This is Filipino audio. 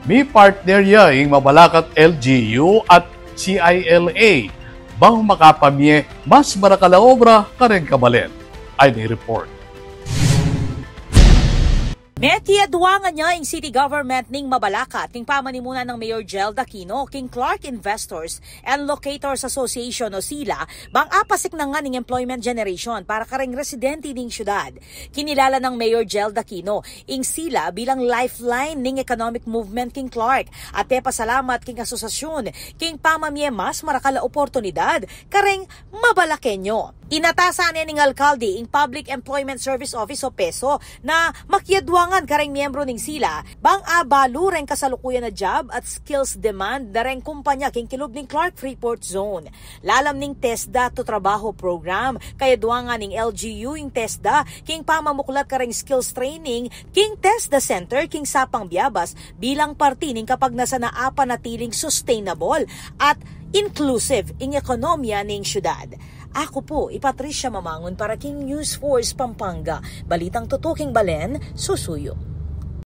Mi partner ya ing mabalakat LGU at CILA. Bang makapamye mas marakala obra karen kabalen. Ay ni report. Metiadwangan niya ang city government ning Mabalacat king pamanimunan ng Mayor Gel Aquino king Clark Investors and Locators Association o SILA bang apasik na nga ning employment generation para kareng residente ning syudad. Kinilala ng Mayor Gel Aquino ing SILA bilang lifeline ning economic movement king Clark at pasalamat king asosasyon king pamamye mas marakala oportunidad kareng Mabalakenyo. Inatasan niya ning alkalde ing Public Employment Service Office o PESO na makiadwangan kareng miyembro ning sila bang abalu ren kasalukuyan na job at skills demand na ren kumpanya king kilub ning Clark Freeport Zone. Lalam ning TESDA to Trabaho Program kaya duwangan ning LGU ing TESDA king pamamuklat kareng skills training king TESDA Center king Sapang Biabas bilang parte ning kapag nasa naapa natiling sustainable at inclusive ing ekonomiya ning syudad. Ako po, Patricia Mamangon para King News Force Pampanga. Balitang tutuking Balen, Susuyo.